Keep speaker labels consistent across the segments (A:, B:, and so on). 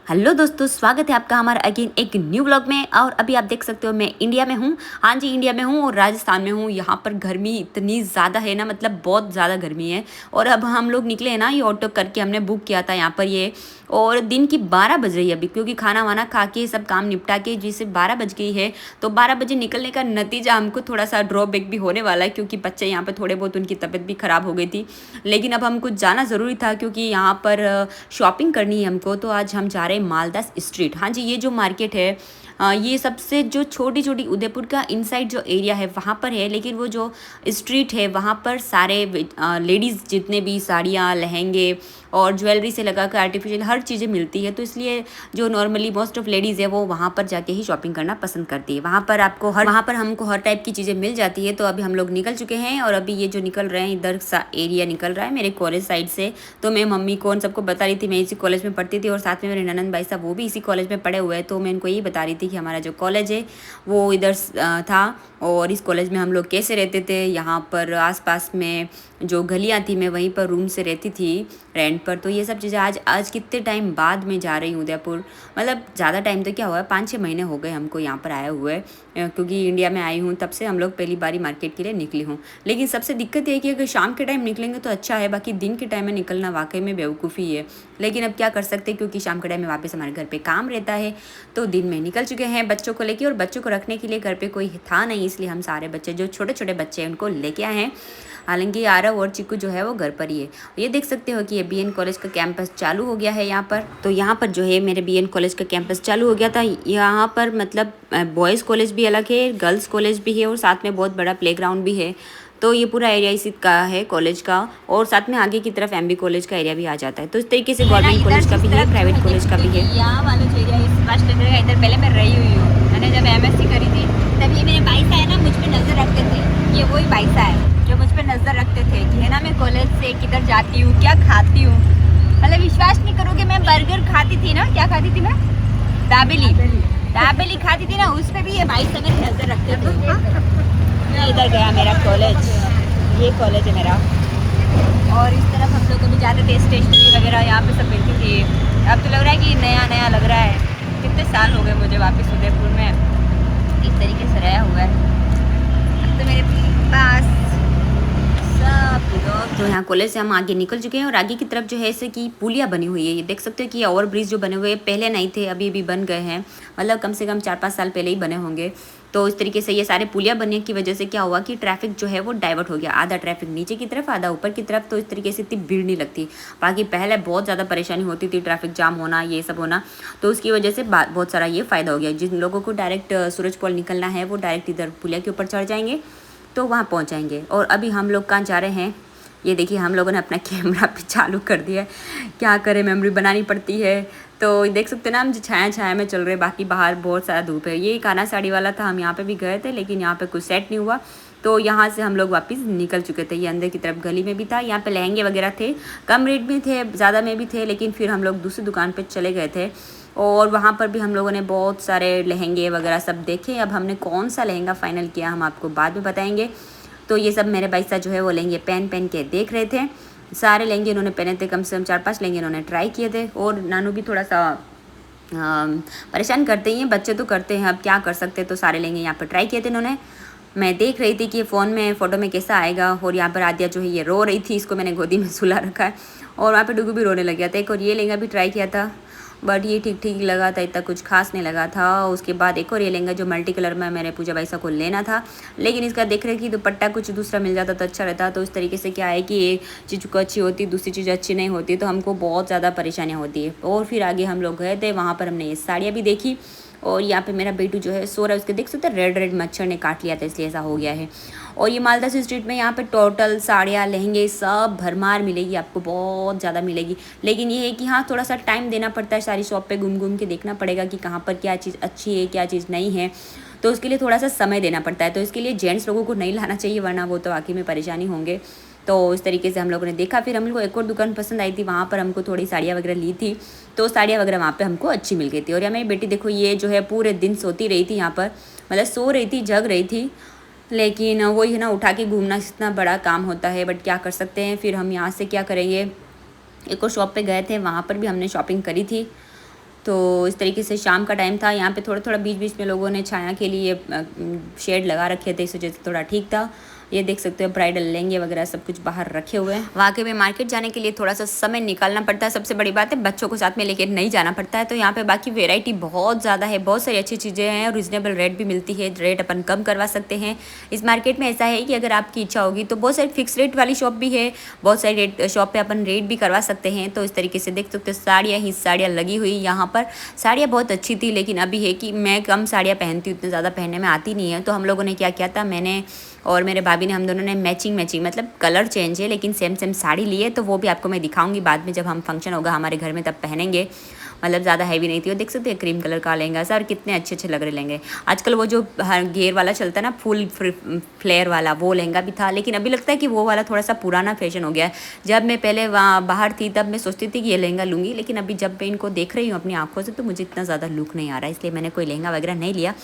A: Hello दोस्तों, स्वागत है आपका हमारा अगेन एक न्यू व्लॉग में। और अभी आप देख सकते हो मैं इंडिया में हूँ। हाँ जी, इंडिया में हूँ और राजस्थान में हूँ। यहाँ पर गर्मी इतनी ज़्यादा है ना, मतलब बहुत ज़्यादा गर्मी है। और अब हम लोग निकले हैं ना, ये ऑटो करके हमने बुक किया था यहाँ पर ये। और दिन की 12 बज रही है अभी, क्योंकि खाना वाना खा के सब काम निपटा के जिसे 12 बज गई है। तो 12 बजे निकलने का नतीजा हमको थोड़ा सा ड्रॉबैक भी होने वाला है, क्योंकि बच्चे यहाँ पर थोड़े बहुत उनकी तबीयत भी ख़राब हो गई थी। लेकिन अब हमको जाना ज़रूरी था, क्योंकि यहाँ पर शॉपिंग करनी है हमको। तो आज हम जा रहे हैं मालदास स्ट्रीट। हाँ जी, ये जो मार्केट है, ये सबसे जो छोटी छोटी उदयपुर का इनसाइड जो एरिया है वहाँ पर है। लेकिन वो जो स्ट्रीट है वहाँ पर सारे लेडीज़ जितने भी साड़ियाँ, लहंगे और ज्वेलरी से लगा कर आर्टिफिशियल हर चीज़ें मिलती है। तो इसलिए जो नॉर्मली मोस्ट ऑफ लेडीज़ है वो वहाँ पर जाके ही शॉपिंग करना पसंद करती है। वहाँ पर हमको हर टाइप की चीज़ें मिल जाती है। तो अभी हम लोग निकल चुके हैं और अभी ये जो निकल रहे हैं, इधर सा एरिया निकल रहा है मेरे कॉलेज साइड से। तो मैं मम्मी को उन सबको बता रही थी, मैं इसी कॉलेज में पढ़ती थी और साथ में मेरे ननंद भाई साहब वो भी इसी कॉलेज में पढ़े हुए हैं। तो मैं उनको यही बता रही थी कि हमारा जो कॉलेज है वो इधर था और इस कॉलेज में हम लोग कैसे रहते थे। यहाँ पर आसपास में जो गलियाँ थी मैं वहीं पर रूम से रहती थी रेंट पर। तो ये सब चीज़ें आज कितने टाइम बाद में जा रही हूँ उदयपुर। मतलब ज़्यादा टाइम तो क्या हुआ है, 5-6 महीने हो गए हमको यहाँ पर आए हुए। क्योंकि इंडिया में आई हूँ तब से हम लोग पहली बारी मार्केट के लिए निकली हूँ। लेकिन सबसे दिक्कत ये है कि अगर शाम के टाइम निकलेंगे तो अच्छा है, बाकी दिन के टाइम में निकलना वाकई में बेवकूफ़ी है। लेकिन अब क्या कर सकते हैं, क्योंकि शाम के टाइम में वापस हमारे घर पे काम रहता है। तो दिन में निकल चुके हैं बच्चों को लेके, और बच्चों को रखने के लिए घर पे कोई था नहीं, इसलिए हम सारे बच्चे जो छोटे छोटे बच्चे हैं उनको लेके आए हैं। हालांकि आरव और चिक्कू जो है वो घर पर ही है। ये देख सकते हो कि ये बीएन कॉलेज का कैंपस चालू हो गया है यहाँ पर। तो यहाँ पर जो है मेरे बीएन कॉलेज का कैंपस चालू हो गया था। यहाँ पर मतलब बॉयज़ कॉलेज भी अलग है, गर्ल्स कॉलेज भी है और साथ में बहुत बड़ा प्लेग्राउंड भी है। तो ये पूरा एरिया इसी का है कॉलेज का, और साथ में आगे की तरफ एमबी कॉलेज का एरिया भी आ जाता है। तो इस तरीके से गवर्नमेंट कॉलेज का भी है, प्राइवेट कॉलेज का भी है।
B: यहाँ वाला जो एरिया है सुभाष चंद्र का, इधर पहले मैं रही हुई हूँ। मैंने जब एमएससी करी थी तब ये मेरे भाई साहब है ना मुझ पे नज़र रखते थे। ये वही भाई साहब है जो मुझ पे नज़र रखते थे कि है ना मैं कॉलेज से किधर जाती हूँ, क्या खाती हूँ। मतलब विश्वास नहीं करोगे, मैं बर्गर खाती थी ना, क्या खाती थी मैं, दाबेली खाती थी ना, उस पर भी ये भाई साहब नज़र रखते थे। ये इधर गया मेरा कॉलेज, ये कॉलेज है मेरा। और इस तरफ हम लोग कभी जाते थे, स्टेशनरी वगैरह यहाँ पे सब मिलती थी। अब तो लग रहा है कि नया नया लग रहा है। कितने साल हो गए मुझे वापस उदयपुर में इस तरीके से रहा हुआ है। अब तो मेरे पास सब लोग।
A: तो यहाँ कॉलेज से हम आगे निकल चुके हैं और आगे की तरफ जो है ऐसे कि पुलिया बनी हुई है। ये देख सकते हो कि ओवर ब्रिज जो बने हुए हैं पहले नहीं थे, अभी भी बन गए हैं। मतलब कम से कम 4-5 साल पहले ही बने होंगे। तो इस तरीके से ये सारे पुलिया बनने की वजह से क्या हुआ कि ट्रैफिक जो है वो डाइवर्ट हो गया, आधा ट्रैफिक नीचे की तरफ, आधा ऊपर की तरफ। तो इस तरीके से इतनी भीड़ नहीं लगती। बाकी पहले बहुत ज़्यादा परेशानी होती थी, ट्रैफिक जाम होना, ये सब होना। तो उसकी वजह से बहुत सारा ये फ़ायदा हो गया। जिन लोगों को डायरेक्ट सूरजपोल निकलना है वो डायरेक्ट इधर पुलिया के ऊपर चढ़ जाएंगे तो वहाँ पहुँच जाएंगे। और अभी हम लोग कहाँ जा रहे हैं, ये देखिए हम लोगों ने अपना कैमरा भी चालू कर दिया है। क्या करें, मेमोरी बनानी पड़ती है। तो देख सकते हैं ना, हम छाया में चल रहे हैं, बाकी बाहर बहुत सारा धूप है। ये काना साड़ी वाला था, हम यहाँ पे भी गए थे लेकिन यहाँ पे कुछ सेट नहीं हुआ। तो यहाँ से हम लोग वापस निकल चुके थे। ये अंदर की तरफ गली में भी था, यहाँ पे लहंगे वगैरह थे, कम रेट में थे, ज़्यादा में भी थे। लेकिन फिर हम लोग दूसरी दुकान पर चले गए थे और वहाँ पर भी हम लोगों ने बहुत सारे लहंगे वगैरह सब देखे। अब हमने कौन सा लहंगा फ़ाइनल किया हम आपको बाद में बताएंगे। तो ये सब मेरे भाई साहब जो है वो लहंगे पहन के देख रहे थे। सारे लहंगे इन्होंने पहने थे, कम से कम 4-5 लहंगे इन्होंने ट्राई किए थे। और नानू भी थोड़ा सा परेशान करते ही हैं, बच्चे तो करते हैं, अब क्या कर सकते हैं। तो सारे लहंगे यहाँ पर ट्राई किए थे इन्होंने। मैं देख रही थी कि फ़ोन में फ़ोटो में कैसा आएगा। और यहाँ पर आदिया जो है ये रो रही थी, इसको मैंने गोदी में सुला रखा है। और वहाँ पर डुगू भी रोने लग गया था। एक और ये लहंगा भी ट्राई किया था, बट ये ठीक ठीक लगा था, इतना कुछ खास नहीं लगा था। उसके बाद एक और ये लहंगा जो मल्टी कलर में मेरे पूजा भाई साहब को लेना था, लेकिन इसका देख रहे कि दुपट्टा कुछ दूसरा मिल जाता तो अच्छा रहता। तो इस तरीके से क्या है कि एक चीज़ को अच्छी होती, दूसरी चीज़ अच्छी नहीं होती, तो हमको बहुत ज़्यादा परेशानियाँ होती है। और फिर आगे हम लोग गए थे, वहाँ पर हमने ये साड़ियाँ भी देखी। और यहाँ पे मेरा बेटू जो है सो रहा है, उसके देख सकते हैं रेड मच्छर ने काट लिया था, इसलिए ऐसा हो गया है। और ये मालदास स्ट्रीट में यहाँ पे टोटल साड़ियाँ, लहंगे सब भरमार मिलेगी आपको, बहुत ज़्यादा मिलेगी। लेकिन ये है कि हाँ थोड़ा सा टाइम देना पड़ता है, सारी शॉप पे घूम के देखना पड़ेगा कि कहाँ पर क्या चीज़ अच्छी है क्या चीज़ नहीं है। तो उसके लिए थोड़ा सा समय देना पड़ता है। तो इसके लिए जेंट्स लोगों को नहीं लाना चाहिए, वरना वो तो वाकई में परेशानी होंगे। तो इस तरीके से हम लोगों ने देखा। फिर हम लोग को एक और दुकान पसंद आई थी, वहाँ पर हमको थोड़ी साड़ियाँ वगैरह ली थी। तो साड़ियाँ वगैरह वहाँ पे हमको अच्छी मिल गई थी। और यहाँ मेरी बेटी देखो, ये जो है पूरे दिन सोती रही थी यहाँ पर, मतलब सो रही थी, जग रही थी। लेकिन वही है ना, उठा के घूमना इतना बड़ा काम होता है, बट क्या कर सकते हैं। फिर हम यहाँ से क्या करेंगे, एक और शॉप पे गए थे, वहाँ पर भी हमने शॉपिंग करी थी। तो इस तरीके से शाम का टाइम था, यहाँ पे थोड़ा थोड़ा बीच बीच में लोगों ने छाया के लिए शेड लगा रखे थे, इस वजह से थोड़ा ठीक था। ये देख सकते हो ब्राइडल लहंगे वगैरह सब कुछ बाहर रखे हुए हैं। वाकई में मार्केट जाने के लिए थोड़ा सा समय निकालना पड़ता है, सबसे बड़ी बात है बच्चों को साथ में लेके नहीं जाना पड़ता है। तो यहाँ पे बाकी वेराइटी बहुत ज़्यादा है, बहुत सारी अच्छी चीज़ें हैं और रिजनेबल रेट भी मिलती है, रेट अपन कम करवा सकते हैं। इस मार्केट में ऐसा है कि अगर आपकी इच्छा होगी तो बहुत सारी फिक्स रेट वाली शॉप भी है, बहुत सारी रेट शॉप पे अपन रेट भी करवा सकते हैं। तो इस तरीके से देख सकते हो साड़ियाँ ही साड़ियाँ लगी हुई यहाँ पर। साड़ियाँ बहुत अच्छी थी, लेकिन अभी है कि मैं कम साड़ियाँ पहनती हूँ, इतने ज़्यादा पहनने में आती नहीं है। तो हम लोगों ने क्या किया था, मैंने और मेरे भाभी ने, हम दोनों ने मैचिंग मतलब कलर चेंज है लेकिन सेम सेम साड़ी ली है। तो वो भी आपको मैं दिखाऊंगी बाद में, जब हम फंक्शन होगा हमारे घर में तब पहनेंगे। मतलब ज़्यादा हैवी नहीं थी। और देख सकते हैं क्रीम कलर का लहंगा सर, कितने अच्छे अच्छे लग रहे लहंगे। आजकल वो जो घेर वाला चलता है ना, फुल फ्लेयर वाला, वो लहंगा भी था, लेकिन अभी लगता है कि वो वाला थोड़ा सा पुराना फैशन हो गया है। जब मैं पहले वहाँ बाहर थी तब मैं सोचती थी कि ये लहंगा लूँगी, लेकिन अभी जब मैं इनको देख रही हूँ अपनी आँखों से तो मुझे इतना ज़्यादा लुक नहीं आ रहा है, इसलिए मैंने कोई लहंगा वगैरह नहीं लिया।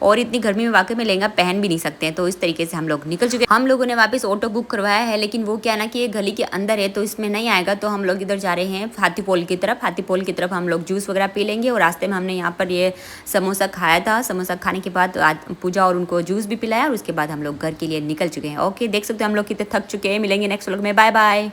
A: और इतनी गर्मी में वाकई में लहंगा पहन भी नहीं सकते हैं। तो इस तरीके से हम लोग निकल चुके हैं। हम लोगों ने वापस ऑटो बुक करवाया है, लेकिन वो क्या ना कि ये गली के अंदर है तो इसमें नहीं आएगा। तो हम लोग इधर जा रहे हैं हाथीपोल की तरफ। हाथीपोल की तरफ हम लोग जूस वगैरह पी लेंगे। और रास्ते में हमने यहाँ पर ये समोसा खाया था। समोसा खाने के बाद पूजा और उनको जूस भी पिलाया और उसके बाद हम लोग घर के लिए निकल चुके हैं। ओके, देख सकते हैं हम लोग कितने थक चुके हैं। मिलेंगे नेक्स्ट व्लॉग में, बाय बाय।